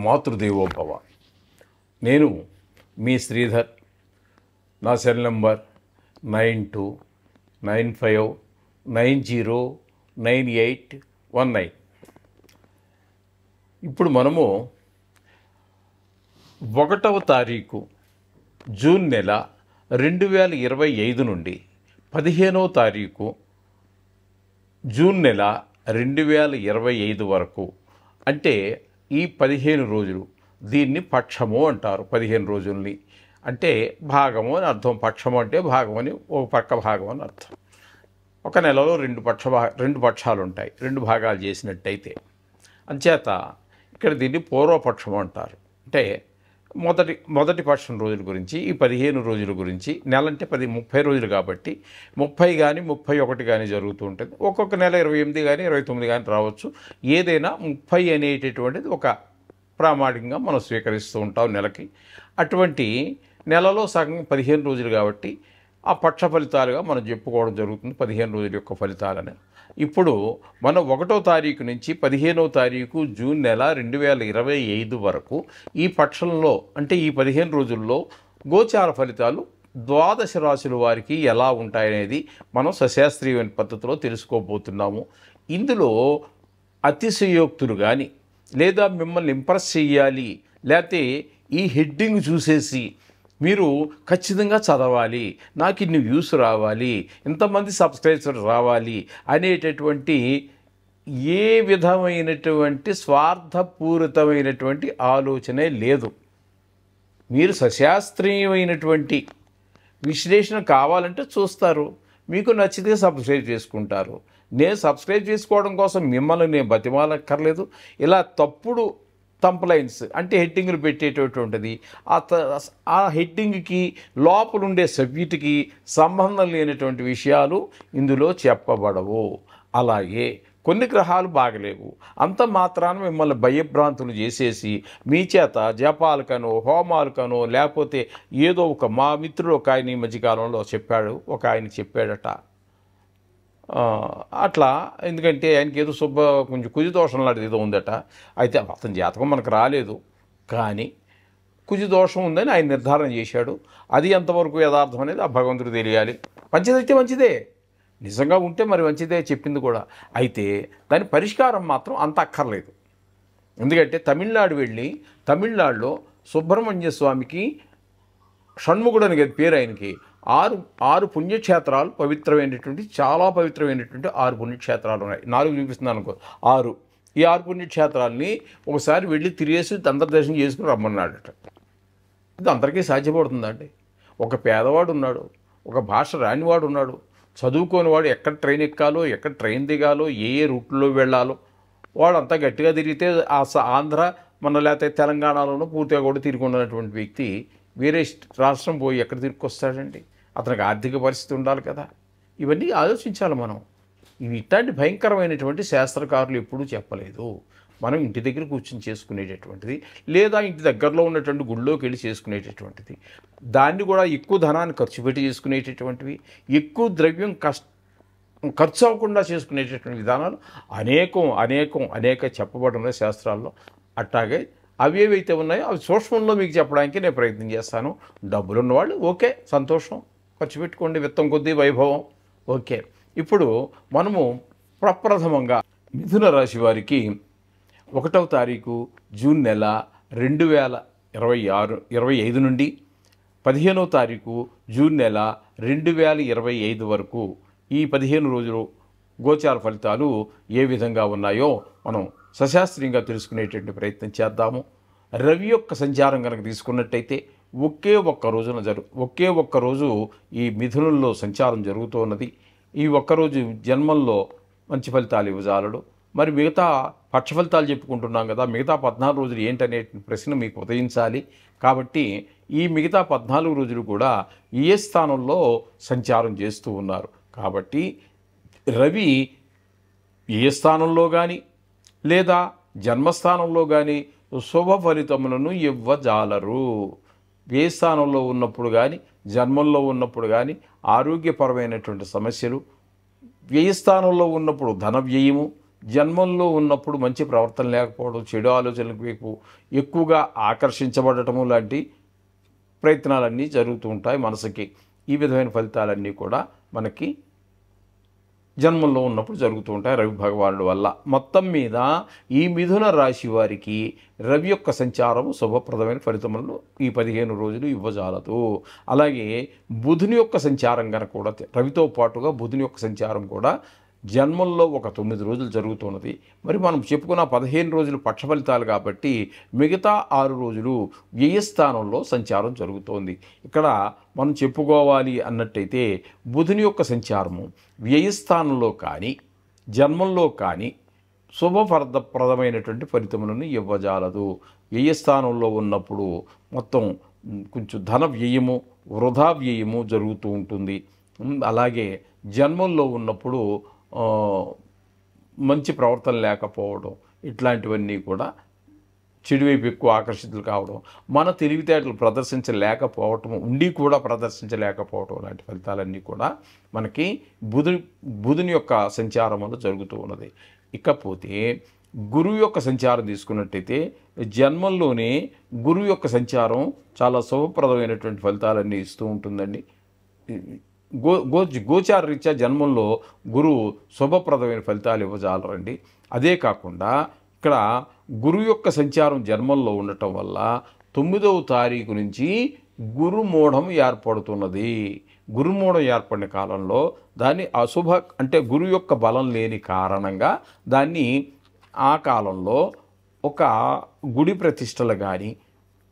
మాతృదేవోభవ. నేను మీ శ్రీధర్. నా cell number 9295909819. ఇప్పుడు మనము 1వ తారీఖు జూన్ నెల 2025 నుండి 15వ తారీఖు జూన్ నెల 2025 వరకు, అంటే ఈ 15 రోజులు, దీన్ని పక్షము అంటారు. 15 రోజుల్ని అంటే భాగము అని అర్థం. పక్షము అంటే భాగం అని, ఒక పక్క భాగం అని అర్థం. ఒక నెలలో రెండు పక్షాలు ఉంటాయి, 2 భాగాలు చేసినట్టయితే. అంచేత ఇక్కడ దీన్ని పూర్వపక్షము అంటారు. అంటే మొదటి పక్షం రోజుల గురించి, ఈ 15 రోజుల గురించి. నెల అంటే 30 రోజులు కాబట్టి 30 కానీ 31 కానీ జరుగుతూ ఉంటుంది. ఒక్కొక్క నెల 28 కానీ 29 కానీ రావచ్చు. ఏదైనా 30 అనేటటువంటిది ఒక ప్రామాణికంగా మనం స్వీకరిస్తూ ఉంటాం నెలకి. అటువంటి నెలలో సగం 15 రోజులు కాబట్టి ఆ పక్ష ఫలితాలుగా మనం చెప్పుకోవడం జరుగుతుంది, 15 రోజుల యొక్క ఫలితాలని. ఇప్పుడు మనం 1వ తారీఖు నుంచి 15వ తారీఖు జూన్ నెల 2025 వరకు ఈ పక్షంలో, అంటే ఈ 15 రోజుల్లో గోచార ఫలితాలు ద్వాదశ రాశుల వారికి ఎలా ఉంటాయనేది మనం సశాస్త్రీయమైన పద్ధతిలో తెలుసుకోబోతున్నాము. ఇందులో అతిశయోక్తులు కానీ, లేదా మిమ్మల్ని ఇంప్రెస్ చేయాలి, లేకపోతే ఈ హెడ్డింగ్ చూసేసి మీరు ఖచ్చితంగా చదవాలి, నాకు ఇన్ని వ్యూస్ రావాలి, ఇంతమంది సబ్స్క్రైబర్స్ రావాలి అనేటటువంటి ఏ విధమైనటువంటి స్వార్థపూరితమైనటువంటి ఆలోచనే లేదు. మీరు సశాస్త్రీయమైనటువంటి విశ్లేషణ కావాలంటే చూస్తారు, మీకు నచ్చితే సబ్స్క్రైబ్ చేసుకుంటారు. నేను సబ్స్క్రైబ్ చేసుకోవడం కోసం మిమ్మల్ని నేను బతిమాలక్కర్లేదు. ఇలా తప్పుడు తంప్లైన్స్ అంటే హెడ్డింగ్లు పెట్టేటటువంటిది, ఆ హెడ్డింగ్కి లోపలుండే సబ్జెక్టుకి సంబంధం లేనటువంటి విషయాలు ఇందులో చెప్పబడవు. అలాగే కొన్ని గ్రహాలు బాగలేవు, అంత మాత్రాన మిమ్మల్ని భయభ్రాంతులు చేసేసి మీ చేత జపాలకనో హోమాలకనో, లేకపోతే ఏదో మా మిత్రుడు ఒక ఆయన ఈ మధ్యకాలంలో చెప్పాడు, ఒక ఆయన చెప్పాడట అట్లా. ఎందుకంటే ఆయనకి ఏదో కొంచెం కుజిదోషం లాంటిది ఏదో ఉందట. అయితే అతని జాతకం మనకు రాలేదు, కానీ కుజిదోషం ఉందని ఆయన నిర్ధారణ చేశాడు. అది ఎంతవరకు యథార్థం అనేది ఆ భగవంతుడు తెలియాలి. మంచిదైతే మంచిదే, నిజంగా ఉంటే మరి మంచిదే చెప్పింది కూడా. అయితే దాని పరిష్కారం మాత్రం అంత అక్కర్లేదు. ఎందుకంటే తమిళనాడు వెళ్ళి, తమిళనాడులో సుబ్రహ్మణ్య స్వామికి షణ్ముఖుడు అని పేరు, ఆయనకి ఆరు పుణ్యక్షేత్రాలు పవిత్రమైనటువంటి, చాలా పవిత్రమైనటువంటి 6 పుణ్యక్షేత్రాలు ఉన్నాయి. 4 చూపిస్తున్నాను అనుకో, 6. ఈ 6 పుణ్యక్షేత్రాలని ఒకసారి వెళ్ళి తిరిగేసి అంతర్దర్శనం చేసుకుని రమ్మన్నాడట. ఇది అందరికీ సాధ్యపడుతుందండి. ఒక పేదవాడు ఉన్నాడు, ఒక భాష రానివాడు ఉన్నాడు, చదువుకోనివాడు ఎక్కడ ట్రైన్ ఎక్కాలో, ఎక్కడ ట్రైన్ దిగాలో, ఏ రూట్లో వెళ్ళాలో వాడు అంతా గట్టిగా తిరిగితే ఆంధ్ర మన లేకపోతే తెలంగాణలోనూ పూర్తిగా కూడా తిరిగి ఉన్నటువంటి వ్యక్తి వేరే రాష్ట్రం పోయి ఎక్కడ తిరిగి అతనికి ఆర్థిక పరిస్థితి ఉండాలి కదా. ఇవన్నీ ఆలోచించాలి మనం. ఇవి ఇట్లాంటి భయంకరమైనటువంటి శాస్త్రకారులు ఎప్పుడూ చెప్పలేదు. మనం ఇంటి దగ్గర కూర్చొని చేసుకునేటటువంటిది, లేదా ఇంటి దగ్గరలో ఉన్నటువంటి గుళ్ళోకి వెళ్ళి చేసుకునేటటువంటిది, దాన్ని కూడా ఎక్కువ ధనాన్ని ఖర్చు పెట్టి చేసుకునేటటువంటివి, ఎక్కువ ద్రవ్యం ఖర్చు అవ్వకుండా చేసుకునేటటువంటి విధానాలు అనేక చెప్పబడి ఉన్నాయి శాస్త్రాల్లో. అట్లాగే అవి ఏవైతే ఉన్నాయో అవి సూక్ష్మంలో మీకు చెప్పడానికి నేను ప్రయత్నం చేస్తాను. డబ్బులు ఉన్నవాళ్ళు ఓకే, సంతోషం, ఖర్చు పెట్టుకోండి, విత్తం కొద్దీ వైభవం, ఓకే. ఇప్పుడు మనము ప్రప్రథమంగా మిథున రాశి వారికి 1వ తారీఖు జూన్ నెల 2025 నుండి 15వ తారీఖు జూన్ నెల 2025 వరకు ఈ 15 రోజులు గోచార ఫలితాలు ఏ విధంగా ఉన్నాయో మనం సశాస్త్రీయంగా తెలుసుకునేటువంటి ప్రయత్నం చేద్దాము. రవి యొక్క సంచారం కనుక తీసుకున్నట్టయితే ఒకే ఒక్క రోజు ఈ మిథునంలో సంచారం జరుగుతూ ఉన్నది. ఈ ఒక్కరోజు జన్మంలో మంచి ఫలితాలు ఇవ్వజాలడు. మరి మిగతా పక్ష ఫలితాలు చెప్పుకుంటున్నాం కదా, మిగతా 14 రోజులు ఏంటనే ప్రశ్న మీకు ఉదయించాలి. కాబట్టి ఈ మిగతా 14 రోజులు కూడా ఏ స్థానంలో సంచారం చేస్తూ ఉన్నారు. కాబట్టి రవి ఏ స్థానంలో కానీ లేదా జన్మస్థానంలో కానీ శుభ ఫలితములను ఇవ్వజాలరు. ఏ స్థానంలో ఉన్నప్పుడు కానీ, జన్మంలో ఉన్నప్పుడు కానీ ఆరోగ్యపరమైనటువంటి సమస్యలు, వ్యయ స్థానంలో ఉన్నప్పుడు ధన వ్యయము, జన్మంలో ఉన్నప్పుడు మంచి ప్రవర్తన లేకపోవడం, చెడు ఆలోచనలకు వైపు ఎక్కువగా ఆకర్షించబడటము లాంటి ప్రయత్నాలన్నీ జరుగుతూ ఉంటాయి మనసుకి. ఈ విధమైన ఫలితాలన్నీ కూడా మనకి జన్మంలో ఉన్నప్పుడు జరుగుతూ ఉంటాయి రవి భగవానుడి వల్ల. మొత్తం మీద ఈ మిథున రాశి వారికి రవి యొక్క సంచారం శుభప్రదమైన ఫలితములను ఈ 15 రోజులు ఇవ్వజాలదు. అలాగే బుధుని యొక్క సంచారం కనుక కూడా, రవితో పాటుగా బుధుని యొక్క సంచారం కూడా జన్మంలో ఒక 9 రోజులు జరుగుతున్నది. మరి మనం చెప్పుకున్న 15 రోజులు పక్ష ఫలితాలు కాబట్టి మిగతా 6 రోజులు వ్యయస్థానంలో సంచారం జరుగుతోంది. ఇక్కడ మనం చెప్పుకోవాలి అన్నట్టయితే బుధుని యొక్క సంచారము వ్యయస్థానంలో కానీ జన్మంలో కానీ శుభప్రదమైనటువంటి ఫలితములను ఇవ్వజాలదు. వ్యయస్థానంలో ఉన్నప్పుడు మొత్తం కొంచెం ధన వ్యయము, వృధా వ్యయము జరుగుతూ ఉంటుంది. అలాగే జన్మంలో ఉన్నప్పుడు మంచి ప్రవర్తన లేకపోవడం, ఇట్లాంటివన్నీ కూడా చెడువైపు ఎక్కువ ఆకర్షితులు కావడం, మన తెలివితేటలు ప్రదర్శించలేకపోవటం, ఉండి కూడా ప్రదర్శించలేకపోవటం లాంటి ఫలితాలన్నీ కూడా మనకి బుధుని యొక్క సంచారం వల్ల జరుగుతూ ఉన్నది. ఇకపోతే గురువు యొక్క సంచారం తీసుకున్నట్టయితే జన్మంలోనే గురువు యొక్క సంచారం చాలా శుభప్రదమైనటువంటి ఫలితాలన్నీ ఇస్తూ ఉంటుందండి. గోచార రీత్యా జన్మంలో గురువు శుభప్రదమైన ఫలితాలు ఇవ్వజాలరండి. అదే కాకుండా ఇక్కడ గురువు యొక్క సంచారం జన్మంలో ఉండటం వల్ల 9వ తారీఖు నుంచి గురుమూఢం ఏర్పడుతున్నది. గురుమూఢం ఏర్పడిన కాలంలో దాన్ని అశుభ, అంటే గురువు యొక్క బలం లేని కారణంగా దాన్ని ఆ కాలంలో ఒక గుడి ప్రతిష్టలు కానీ,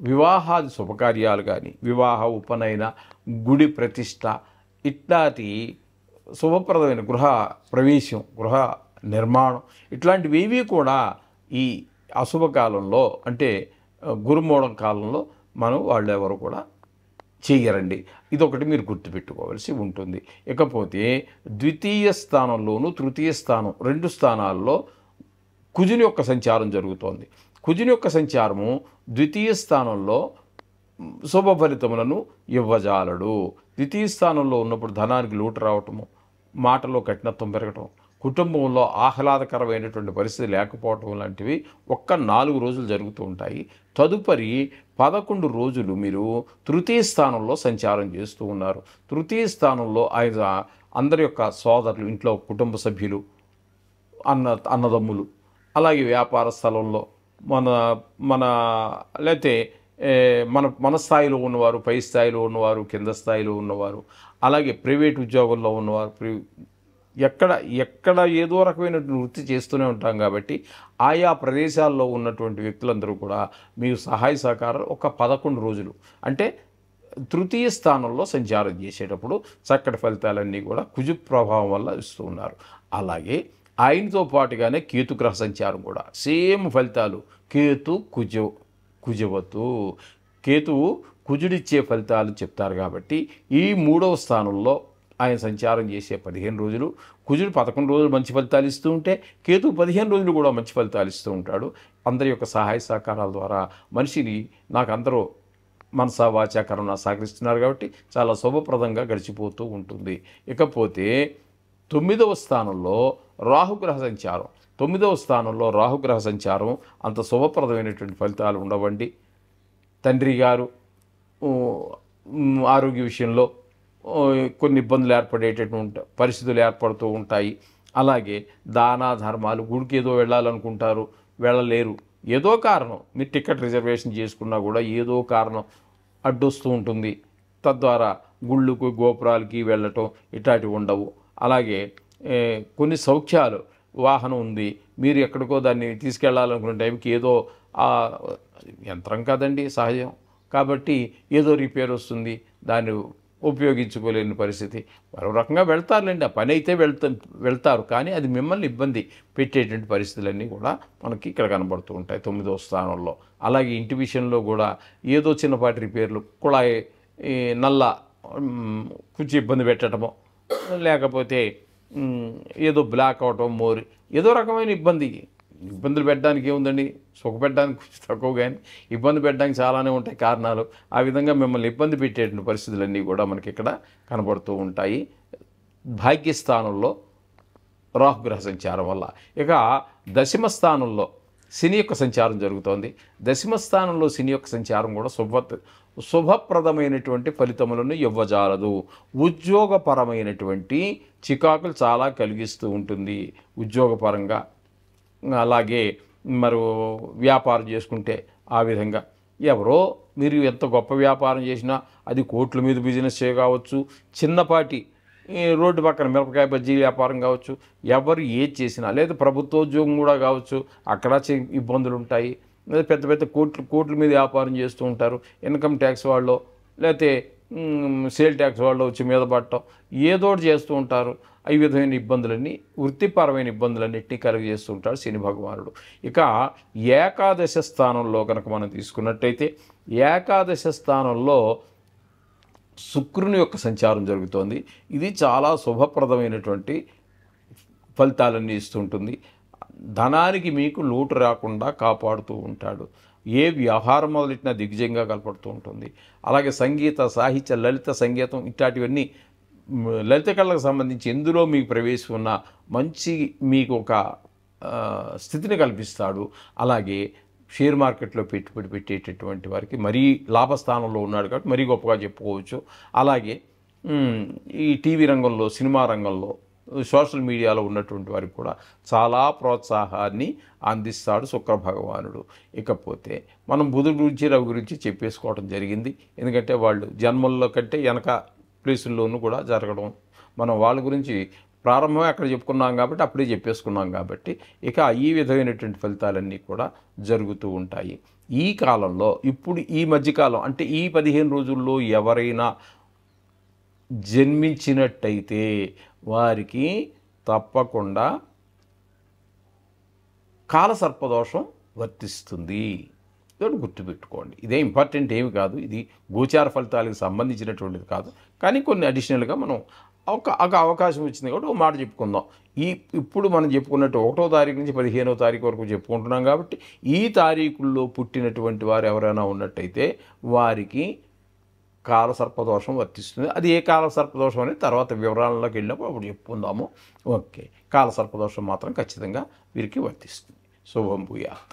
వివాహాది శుభకార్యాలు కానీ, వివాహ ఉపనయన, గుడి ప్రతిష్ట ఇట్లాంటి శుభప్రదమైన గృహ ప్రవేశం, గృహ నిర్మాణం ఇట్లాంటివి కూడా ఈ అశుభకాలంలో, అంటే గురుమూఢం కాలంలో వాళ్ళు ఎవరు కూడా చెయ్యరండి. ఇదొకటి మీరు గుర్తుపెట్టుకోవాల్సి ఉంటుంది. ఇకపోతే ద్వితీయ స్థానంలోను తృతీయ స్థానం 2 స్థానాల్లో కుజుని యొక్క సంచారం జరుగుతోంది. కుజుని యొక్క సంచారము ద్వితీయ స్థానంలో శుభ ఫలితములను ఇవ్వజాలడు. ద్వితీయ స్థానంలో ఉన్నప్పుడు ధనానికి లోటు రావటము, మాటలో కఠినత్వం పెరగటం, కుటుంబంలో ఆహ్లాదకరమైనటువంటి పరిస్థితి లేకపోవటం లాంటివి ఒక్క 4 రోజులు జరుగుతూ ఉంటాయి. తదుపరి 11 రోజులు మీరు తృతీయ స్థానంలో సంచారం చేస్తూ ఉన్నారు. తృతీయ స్థానంలో ఆయన అందరి యొక్క సోదరులు, ఇంట్లో కుటుంబ సభ్యులు, అన్నదమ్ములు, అలాగే వ్యాపార స్థలంలో మన లేతే మన స్థాయిలో ఉన్నవారు, పై స్థాయిలో ఉన్నవారు, కింద స్థాయిలో ఉన్నవారు, అలాగే ప్రైవేట్ ఉద్యోగంలో ఉన్నవారు, ఎక్కడ ఏదో రకమైన వృత్తి చేస్తూనే ఉంటాం కాబట్టి ఆయా ప్రదేశాల్లో ఉన్నటువంటి వ్యక్తులందరూ కూడా మీకు సహాయ సహకారాలు ఒక 11 రోజులు, అంటే తృతీయ స్థానంలో సంచారం చేసేటప్పుడు చక్కటి ఫలితాలన్నీ కూడా కుజు ప్రభావం వల్ల ఇస్తూ ఉన్నారు. అలాగే ఆయనతో పాటుగానే కేతుగ్రహ సంచారం కూడా సేమ్ ఫలితాలు. కేతు కుజవతు, కేతువు కుజుడిచ్చే ఫలితాలు చెప్తారు కాబట్టి ఈ 3వ స్థానంలో ఆయన సంచారం చేసే 15 రోజులు, కుజుడు 11 రోజులు మంచి ఫలితాలు ఇస్తూ ఉంటే కేతు 15 రోజులు కూడా మంచి ఫలితాలు ఇస్తూ ఉంటాడు. అందరి యొక్క సహాయ సహకారాల ద్వారా మనిషిని నాకు అందరూ మనసా వాచా కర్మణ సహకరిస్తున్నారు కాబట్టి చాలా శుభప్రదంగా గడిచిపోతూ ఉంటుంది. ఇకపోతే 9వ స్థానంలో రాహుగ్రహ సంచారం. 9వ స్థానంలో రాహుగ్రహ సంచారం అంత శుభప్రదమైనటువంటి ఫలితాలు ఉండవండి. తండ్రి గారు ఆరోగ్య విషయంలో కొన్ని ఇబ్బందులు ఏర్పడేటటువంటి పరిస్థితులు ఏర్పడుతూ ఉంటాయి. అలాగే దాన ధర్మాలు, గుడికి ఏదో వెళ్ళాలనుకుంటారు, వెళ్ళలేరు, ఏదో కారణం, మీరు టికెట్ రిజర్వేషన్ చేసుకున్నా కూడా ఏదో కారణం అడ్డొస్తూ ఉంటుంది. తద్వారా గుళ్ళకు గోపురాలకి వెళ్ళటం ఇట్లాంటివి ఉండవు. అలాగే కొన్ని సౌఖ్యాలు, వాహనం ఉంది, మీరు ఎక్కడికో దాన్ని తీసుకెళ్లాలనుకునే టైంకి ఏదో యంత్రం కదండి సహజం కాబట్టి ఏదో రిపేర్ వస్తుంది, దాన్ని ఉపయోగించుకోలేని పరిస్థితి. మరో రకంగా వెళ్తారులేండి, ఆ పని అయితే వెళ్తారు, కానీ అది మిమ్మల్ని ఇబ్బంది పెట్టేటువంటి పరిస్థితులన్నీ కూడా మనకి ఇక్కడ కనబడుతూ ఉంటాయి 9వ స్థానంలో. అలాగే ఇంటి విషయంలో కూడా ఏదో చిన్నపాటి రిపేర్లు, కుళాయి నల్ల కొంచెం ఇబ్బంది పెట్టడమో, లేకపోతే ఏదో బ్లాక్ అవటం, మోరి ఏదో రకమైన ఇబ్బందులు పెట్టడానికి ఏముందండి, సుఖపెట్టడానికి కొంచెం తక్కువ, కానీ ఇబ్బంది పెట్టడానికి చాలానే ఉంటాయి కారణాలు. ఆ విధంగా మిమ్మల్ని ఇబ్బంది పెట్టేటువంటి పరిస్థితులన్నీ కూడా మనకి ఇక్కడ కనబడుతూ ఉంటాయి. భాగ్యస్థానంలో రాహుగ్రహ సంచారం వల్ల. ఇక దశమ స్థానంలో శని యొక్క సంచారం జరుగుతోంది. దశమ స్థానంలో శని యొక్క సంచారం కూడా శుభప్రదమైనటువంటి ఫలితములను ఇవ్వజాలదు. ఉద్యోగపరమైనటువంటి చికాకులు చాలా కలిగిస్తూ ఉంటుంది ఉద్యోగపరంగా. అలాగే మరి వ్యాపారం చేసుకుంటే ఆ విధంగా ఎవరో మీరు ఎంత గొప్ప వ్యాపారం చేసినా అది కోట్ల మీద బిజినెస్ కావచ్చు, చిన్నపాటి రోడ్డు పక్కన మిరపకాయ బజ్జీ వ్యాపారం కావచ్చు, ఎవరు ఏది చేసినా, లేదా ప్రభుత్వోద్యోగం కూడా కావచ్చు, అక్కడ ఇబ్బందులు ఉంటాయి. లేదా పెద్ద పెద్ద కోట్ల మీద వ్యాపారం చేస్తూ ఉంటారు. ఇన్కమ్ ట్యాక్స్ వాళ్ళు లేకపోతే సేల్ ట్యాక్స్ వాళ్ళు వచ్చి మీద పడటం ఏదో ఒకటి చేస్తూ ఉంటారు. ఈ విధమైన ఇబ్బందులన్నీ, వృత్తిపరమైన ఇబ్బందులన్నింటినీ కలుగజేస్తూ ఉంటాడు శని భగవానుడు. ఇక ఏకాదశ స్థానంలో కనుక మనం తీసుకున్నట్టయితే ఏకాదశ స్థానంలో శుక్రుని యొక్క సంచారం జరుగుతోంది. ఇది చాలా శుభప్రదమైనటువంటి ఫలితాలన్నీ ఇస్తుంటుంది. ధనానికి మీకు లోటు రాకుండా కాపాడుతూ ఉంటాడు. ఏ వ్యవహారం మొదలెట్టినా దిగ్విజయంగా కనపడుతూ ఉంటుంది. అలాగే సంగీత, సాహిత్య, లలిత సంగీతం ఇట్లాంటివన్నీ, లలిత కళలకు సంబంధించి ఎందులో మీకు ప్రవేశం ఉన్న మంచి మీకు ఒక స్థితిని కల్పిస్తాడు. అలాగే షేర్ మార్కెట్లో పెట్టుబడి పెట్టేటటువంటి వారికి మరీ లాభస్థానంలో ఉన్నాడు కాబట్టి మరీ గొప్పగా చెప్పుకోవచ్చు. అలాగే ఈ టీవీ రంగంలో, సినిమా రంగంలో, సోషల్ మీడియాలో ఉన్నటువంటి వారికి కూడా చాలా ప్రోత్సాహాన్ని అందిస్తాడు శుక్ర భగవానుడు. ఇకపోతే మనం బుధుడు గురించి, రవి గురించి చెప్పేసుకోవడం జరిగింది. ఎందుకంటే వాళ్ళు జన్మల్లో కంటే వెనక ప్లేసుల్లోనూ కూడా జరగడం, మనం వాళ్ళ గురించి ప్రారంభమే అక్కడ చెప్పుకున్నాం కాబట్టి అప్పుడే చెప్పేసుకున్నాం కాబట్టి ఇక ఈ విధమైనటువంటి ఫలితాలన్నీ కూడా జరుగుతూ ఉంటాయి. ఈ కాలంలో ఇప్పుడు ఈ మధ్యకాలం అంటే ఈ 15 రోజుల్లో ఎవరైనా జన్మించినట్టయితే వారికి తప్పకుండా కాలసర్పదోషం వర్తిస్తుంది. ఇదొకటి గుర్తుపెట్టుకోండి. ఇదే ఇంపార్టెంట్ ఏమి కాదు, ఇది గోచార ఫలితాలకు సంబంధించినటువంటిది కాదు. కానీ కొన్ని అడిషనల్గా మనం ఒక అవకాశం వచ్చింది కాబట్టి ఒక మాట చెప్పుకుందాం. ఇప్పుడు మనం చెప్పుకున్నట్టు 1వ తారీఖు నుంచి 15వ తారీఖు వరకు చెప్పుకుంటున్నాం కాబట్టి ఈ తారీఖుల్లో పుట్టినటువంటి వారు ఎవరైనా ఉన్నట్టయితే వారికి కాలసర్పదోషం వర్తిస్తుంది. అది ఏ కాలసర్పదోషం అనేది తర్వాత వివరాల్లోకి వెళ్ళినప్పుడు అప్పుడు చెప్పుకుందాము. ఓకే, కాలసర్పదోషం మాత్రం ఖచ్చితంగా వీరికి వర్తిస్తుంది. శుభం భూయాత్.